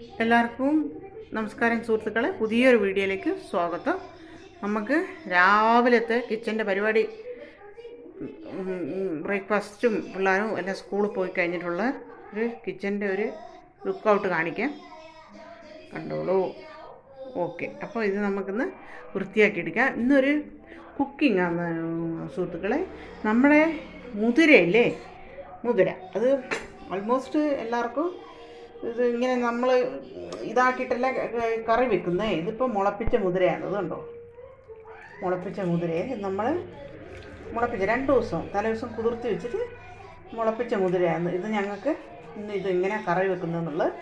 എല്ലാവർക്കും നമസ്കാരം സുഹൃത്തുക്കളെ, പുതിയൊരു വീഡിയോയിലേക്ക് സ്വാഗതം. നമുക്ക് രാവിലത്തെ കിച്ചൻ്റെ പരിപാടി, ബ്രേക്ക്ഫാസ്റ്റും പിള്ളേരും എല്ലാം സ്കൂളിൽ പോയി കഴിഞ്ഞിട്ടുള്ള ഒരു കിച്ചൻ്റെ ഒരു ലുക്ക് ഔട്ട് കാണിക്കാം. കണ്ടോളൂ. ഓക്കെ, അപ്പോൾ ഇത് നമുക്കിന്ന് വൃത്തിയാക്കി എടുക്കാം. ഇന്നൊരു കുക്കിംഗ് ആണ് സുഹൃത്തുക്കളെ. നമ്മുടെ മുതിരയില്ലേ, മുതിര അത് ഓൾമോസ്റ്റ് എല്ലാവർക്കും ഇത് ഇങ്ങനെ നമ്മൾ ഇതാക്കിയിട്ടല്ല കറി വെക്കുന്നത്. ഇതിപ്പോൾ മുളപ്പിച്ച മുതിരയാണ്. ഇതുണ്ടോ, മുളപ്പിച്ച മുതിരയെ നമ്മൾ മുളപ്പിച്ച 2 ദിവസം തലേദിവസം കുതിർത്തി വെച്ചിട്ട് മുളപ്പിച്ച മുതിരയാണ് ഇത്. ഞങ്ങൾക്ക് ഇന്ന് ഇത് ഇങ്ങനെ കറി വെക്കുന്നതെന്നുള്ളത്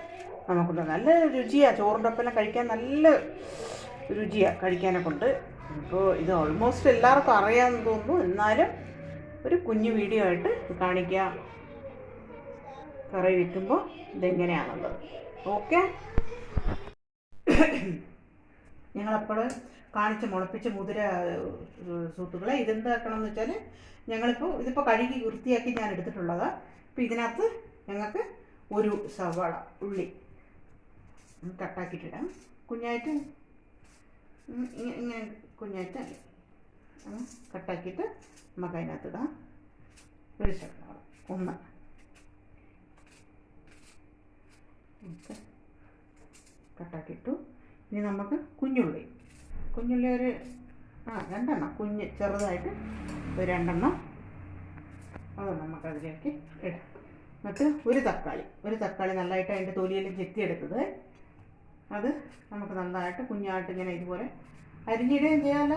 നമുക്കുണ്ട്. നല്ല രുചിയാണ്, ചോറിൻ്റെ ഒപ്പം കഴിക്കാൻ നല്ല രുചിയാണ് കഴിക്കാനൊക്കെ ഉണ്ട്. ഇപ്പോൾ ഇത് ഓൾമോസ്റ്റ് എല്ലാവർക്കും അറിയാമെന്ന് തോന്നുന്നു. എന്നാലും ഒരു കുഞ്ഞു വീഡിയോ ആയിട്ട് കാണിക്കാം, കറി വയ്ക്കുമ്പോൾ ഇതെങ്ങനെയാണുള്ളത്. ഓക്കെ, ഞങ്ങളപ്പോൾ കാണിച്ച് മുളപ്പിച്ച മുതിര സുഹൃത്തുക്കളെ, ഇതെന്താക്കണമെന്ന് വെച്ചാൽ ഇതിപ്പോൾ കഴുകി വൃത്തിയാക്കി ഞാൻ എടുത്തിട്ടുള്ളതാണ്. അപ്പോൾ ഇതിനകത്ത് ഞങ്ങൾക്ക് ഒരു സവാള ഉള്ളി കട്ടാക്കിയിട്ടിടാം. കുഞ്ഞായിട്ട് ഇങ്ങനെ കുഞ്ഞായിട്ട് കട്ടാക്കിയിട്ട് നമുക്ക് അതിനകത്തിടാം. ഒരു സവാള ഒന്ന് കട്ടാക്കിയിട്ടു. ഇനി നമുക്ക് കുഞ്ഞുള്ളി ഒരു 2 എണ്ണം ചെറുതായിട്ട് ഒരു 2 എണ്ണം അത് നമുക്കതിലേക്ക് ഇടാം. എന്നിട്ട് ഒരു തക്കാളി നല്ലതായിട്ട് അതിൻ്റെ തൊലിയെല്ലാം ചെത്തിയെടുത്തത്, അത് നമുക്ക് നന്നായിട്ട് കുഞ്ഞായിട്ട് ഇങ്ങനെ ഇതുപോലെ അരിഞ്ഞിടുകയും ചെയ്യാമല്ല.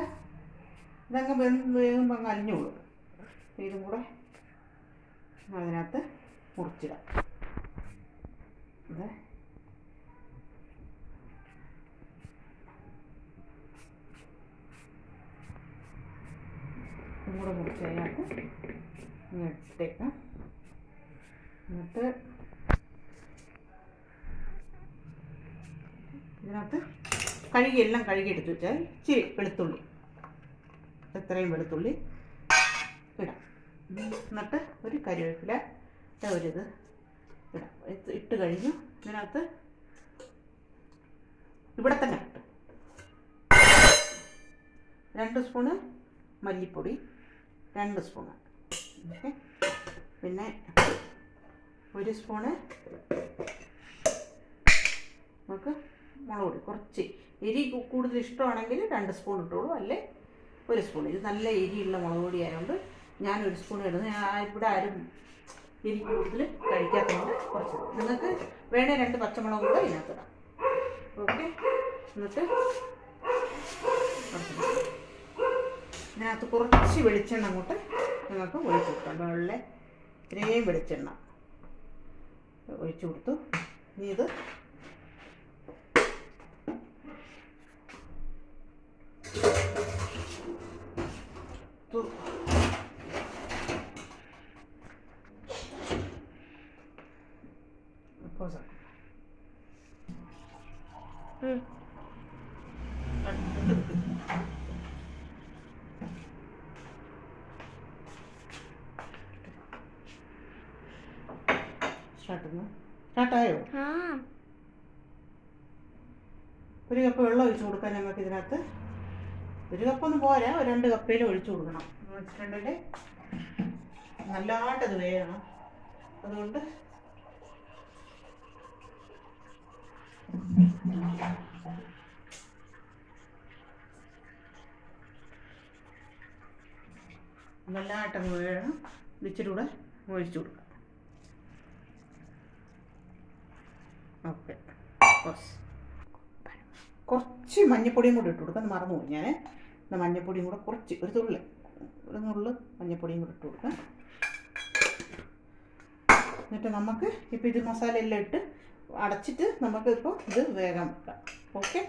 ഇതങ്ങ് വേകുമ്പോൾ അങ്ങ് അരിഞ്ഞോളും. ഇതും കൂടെ അതിനകത്ത് മുറിച്ചിടാം. ഇതും കൂടെ മുറിച്ച് അതിനകത്ത് ഇട്ടേക്കാം. എന്നിട്ട് ഇതിനകത്ത് എല്ലാം കഴുകിയെടുത്ത് വെച്ചാൽ ഇച്ചിരി വെളുത്തുള്ളി, എത്രയും വെളുത്തുള്ളി ഇടാം. എന്നിട്ട് ഒരു കരിവേപ്പില ഒരിത് ഇടാം. ഇട്ട് കഴിഞ്ഞു ഇതിനകത്ത് ഇവിടെ തന്നെ 2 സ്പൂണ് മല്ലിപ്പൊടി, 2 സ്പൂണ്, ഓക്കെ. പിന്നെ 1 സ്പൂണ് നമുക്ക് മുളക് പൊടി. കുറച്ച് എരി കൂടുതൽ ഇഷ്ടമാണെങ്കിൽ 2 സ്പൂൺ ഇട്ടോളൂ, അല്ലേ 1 സ്പൂൺ. ഇത് നല്ല എരിയുള്ള മുളക് പൊടി ആയതുകൊണ്ട് ഞാൻ 1 സ്പൂൺ ഇടുന്നു. ഇവിടെ ആരും എരി കൂടുതൽ കഴിക്കാത്തതുകൊണ്ട് കുറച്ച്. നിങ്ങൾക്ക് വേണേൽ 2 പച്ചമുളക് കൂടെ ഇതിനകത്തിടാം, ഓക്കെ. എന്നിട്ട് ഇതിനകത്ത് കുറച്ച് വെളിച്ചെണ്ണ അങ്ങോട്ട് നിങ്ങൾക്ക് ഒഴിച്ചു കൊടുക്കാം. വെള്ളം ഇത്രയും വെളിച്ചെണ്ണ ഒഴിച്ചു കൊടുത്തു. ഇനി ഇത് സ്റ്റാർട്ടായോ? 1 കപ്പ് വെള്ളം ഒഴിച്ചു കൊടുക്കാൻ ഞങ്ങൾക്ക് ഇതിനകത്ത്. 1 കപ്പൊന്നും പോരാ, 2 കപ്പയിൽ ഒഴിച്ചു കൊടുക്കണം. വെച്ചിട്ടുണ്ടെങ്കിൽ നല്ലതായിട്ടത് വേണം. അതുകൊണ്ട് നല്ലതായിട്ടങ്ങ് വേണം. ഇച്ചിരി കൂടെ ഒഴിച്ചു കൊടുക്കാം, ഓക്കെ. കുറച്ച് മഞ്ഞപ്പൊടിയും കൂടി ഇട്ട് കൊടുക്കാം, മറന്നുപോയി ഞാൻ. മഞ്ഞപ്പൊടിയും കൂടെ കുറച്ച്, ഒരു നുള്ള് മഞ്ഞപ്പൊടിയും കൂടി ഇട്ട് കൊടുക്കാം. എന്നിട്ട് നമുക്ക് ഇപ്പോൾ ഇത് മസാല എല്ലാം ഇട്ട് അടച്ചിട്ട് നമുക്ക് ഇപ്പോൾ ഇത് വേഗം വെക്കാം, ഓക്കെ.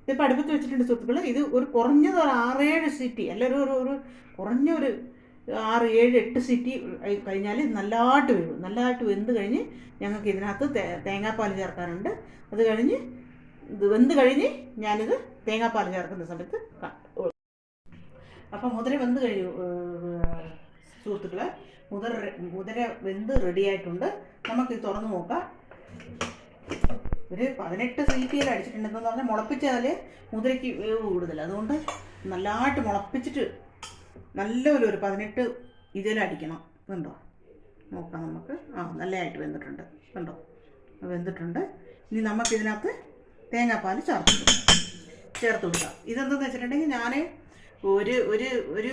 ഇതിപ്പോൾ അടുപ്പത്ത് വെച്ചിട്ടുണ്ട് സുഹൃത്തുക്കൾ. ഇത് ഒരു കുറഞ്ഞത് ഒരു 6-7 സിറ്റി, അല്ല ഒരു കുറഞ്ഞൊരു 6-7-8 സിറ്റി കഴിഞ്ഞാൽ നല്ലതായിട്ട് വേവും. നല്ലതായിട്ട് വെന്ത് കഴിഞ്ഞ് ഞങ്ങൾക്ക് ഇതിനകത്ത് തേങ്ങാപ്പാൽ ചേർക്കാനുണ്ട്. അത് കഴിഞ്ഞ് ഇത് വെന്ത് കഴിഞ്ഞ് ഞാനിത് തേങ്ങാപ്പാൽ ചേർക്കുന്ന സമയത്ത് അപ്പോൾ മുതിര വെന്ത് കഴിഞ്ഞു സുഹൃത്തുക്കളെ. മുതിര വെന്ത് റെഡിയായിട്ടുണ്ട്. നമുക്കിത് തുറന്ന് നോക്കാം. ഒരു 18 സീറ്റിയിൽ അടിച്ചിട്ടുണ്ടെന്ന് പറഞ്ഞാൽ മുളപ്പിച്ചാൽ മുതിരയ്ക്ക് വേവ് കൂടുതൽ. അതുകൊണ്ട് നല്ലതായിട്ട് മുളപ്പിച്ചിട്ട് നല്ലപോലെ ഒരു 18 ഇതിലടിക്കണം. കണ്ടോ, നോക്കാം നമുക്ക്. നല്ലതായിട്ട് വെന്തിട്ടുണ്ട്. കണ്ടോ, വെന്തിട്ടുണ്ട്. ഇനി നമുക്കിതിനകത്ത് തേങ്ങാപ്പാൽ ചേർത്ത് കൊടുക്കാം. ഇതെന്തെന്ന് വെച്ചിട്ടുണ്ടെങ്കിൽ ഞാൻ ഒരു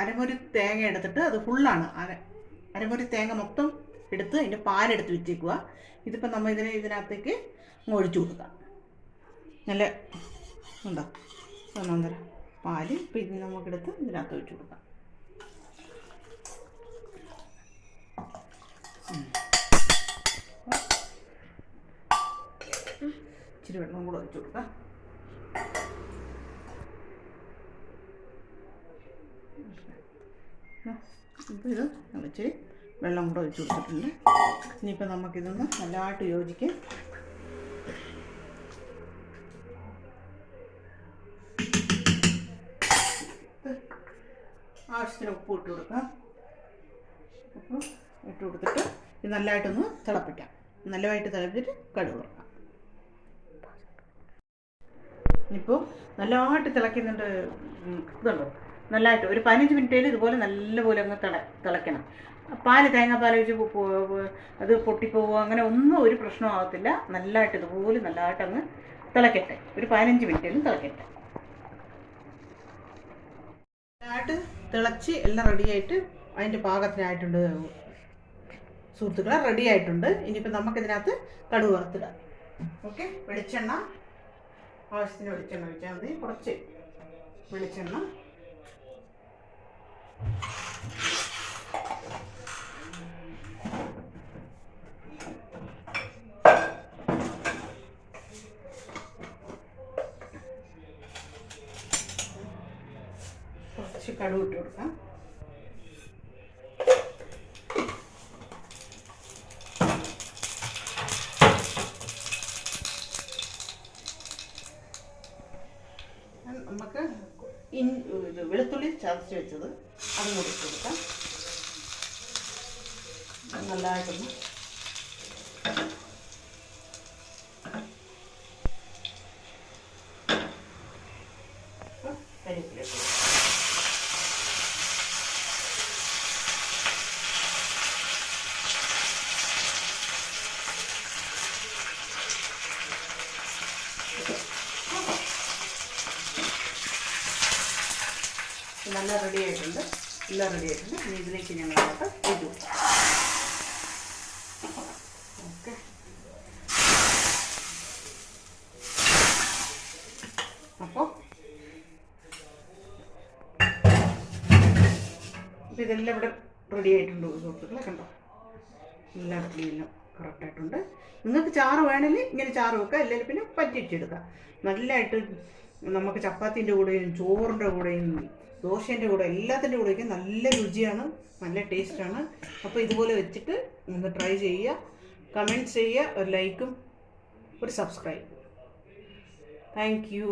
അരമുറി തേങ്ങ എടുത്തിട്ട്, അത് ഫുള്ളാണ്, അരമുറി തേങ്ങ മൊത്തം എടുത്ത് അതിൻ്റെ പാലെടുത്ത് വെച്ചേക്കുക. ഇതിപ്പോൾ നമ്മൾ ഇതിനകത്തേക്ക് ഒഴിച്ചു കൊടുക്കാം. നല്ല ഉണ്ടോ ഒന്നൊന്നര പാല്. ഇപ്പം ഇത് നമുക്കെടുത്ത് ഇതിനകത്ത് ഒഴിച്ചു കൊടുക്കാം. ഇച്ചിരി വെള്ളം കൂടെ ഒഴിച്ചു കൊടുക്കാം. ഇപ്പോൾ ഇത് ഇച്ചിരി വെള്ളം കൂടെ ഒഴിച്ചു കൊടുത്തിട്ടുണ്ട്. ഇനിയിപ്പോൾ നമുക്കിതൊന്ന് നല്ലതായിട്ട് യോജിക്കാം. ആവശ്യത്തിന് ഉപ്പ് ഇട്ട് കൊടുക്കാം. ഉപ്പ് ഇട്ട് കൊടുത്തിട്ട് ഇത് നല്ലതായിട്ടൊന്ന് തിളപ്പിക്കാം. നല്ലതായിട്ട് തിളപ്പിച്ചിട്ട് കടുക് വറക്കാം. ഇപ്പോൾ നല്ലതായിട്ട് തിളയ്ക്കുന്നുണ്ട്. ഇതുണ്ടോ, നല്ലതായിട്ട് ഒരു 15 മിനിറ്റിൽ ഇതുപോലെ നല്ലപോലെ അങ്ങ് തിളയ്ക്കണം. പാല് തേങ്ങാപ്പാൽ ഒഴിച്ച് അത് പൊട്ടിപ്പോവുക അങ്ങനെ ഒന്നും ഒരു പ്രശ്നമാകത്തില്ല. നല്ലതായിട്ട് ഇതുപോലെ നല്ലതായിട്ട് അങ്ങ് തിളക്കട്ടെ. ഒരു 15 മിനിറ്റിലും തിളക്കട്ടെ. നല്ലതായിട്ട് തിളച്ച് എല്ലാം റെഡിയായിട്ട് അതിൻ്റെ പാകത്തിനായിട്ടുണ്ട് സുഹൃത്തുക്കളെ, റെഡി ആയിട്ടുണ്ട്. ഇനിയിപ്പോൾ നമുക്കിതിനകത്ത് കടുക് വറുത്തിടാം. ഓക്കെ, വെളിച്ചെണ്ണ ആവശ്യത്തിന് വെളിച്ചെണ്ണ ഒഴിച്ചാൽ മതി. കുറച്ച് വെളിച്ചെണ്ണ, കുറച്ച് കടുക് ഇട്ട് കൊടുക്കാം. നമുക്ക് വെളുത്തുള്ളി ചതച്ച് വെച്ചത് അതും കൂടി ഇട്ട് കൊടുക്കാം. നല്ലതായിട്ടൊന്ന് കരിവേപ്പില ഇട്ട് കൊടുക്കാം. നല്ല റെഡി ആയിട്ടുണ്ട്. എല്ലാം റെഡി ആയിട്ടുണ്ട്. ഇനി ഇതിലേക്ക് ഞങ്ങൾ ഇട്ടു. ഓക്കെ, അപ്പോൾ ഇതെല്ലാം ഇവിടെ റെഡി ആയിട്ടുണ്ട് സുഹൃത്തുക്കളെ. കണ്ടോ, എല്ലാം റെഡിയെല്ലാം കറക്റ്റായിട്ടുണ്ട്. നിങ്ങൾക്ക് ചാറ് വേണമെങ്കിൽ ഇങ്ങനെ ചാറ് വെക്കുക, അല്ലെങ്കിൽ പിന്നെ പറ്റിച്ചെടുക്കുക. നല്ലതായിട്ട് നമുക്ക് ചപ്പാത്തിൻ്റെ കൂടെയും ചോറിൻ്റെ കൂടെയും ദോശേൻ്റെ കൂടെ എല്ലാത്തിൻ്റെ കൂടെയൊക്കെ നല്ല രുചിയാണ്, നല്ല ടേസ്റ്റാണ്. അപ്പോൾ ഇതുപോലെ വെച്ചിട്ട് ഒന്ന് ട്രൈ ചെയ്യുക. കമൻറ്റ്സ് ചെയ്യുക, ഒരു ലൈക്കും ഒരു സബ്സ്ക്രൈബ്. Thank you.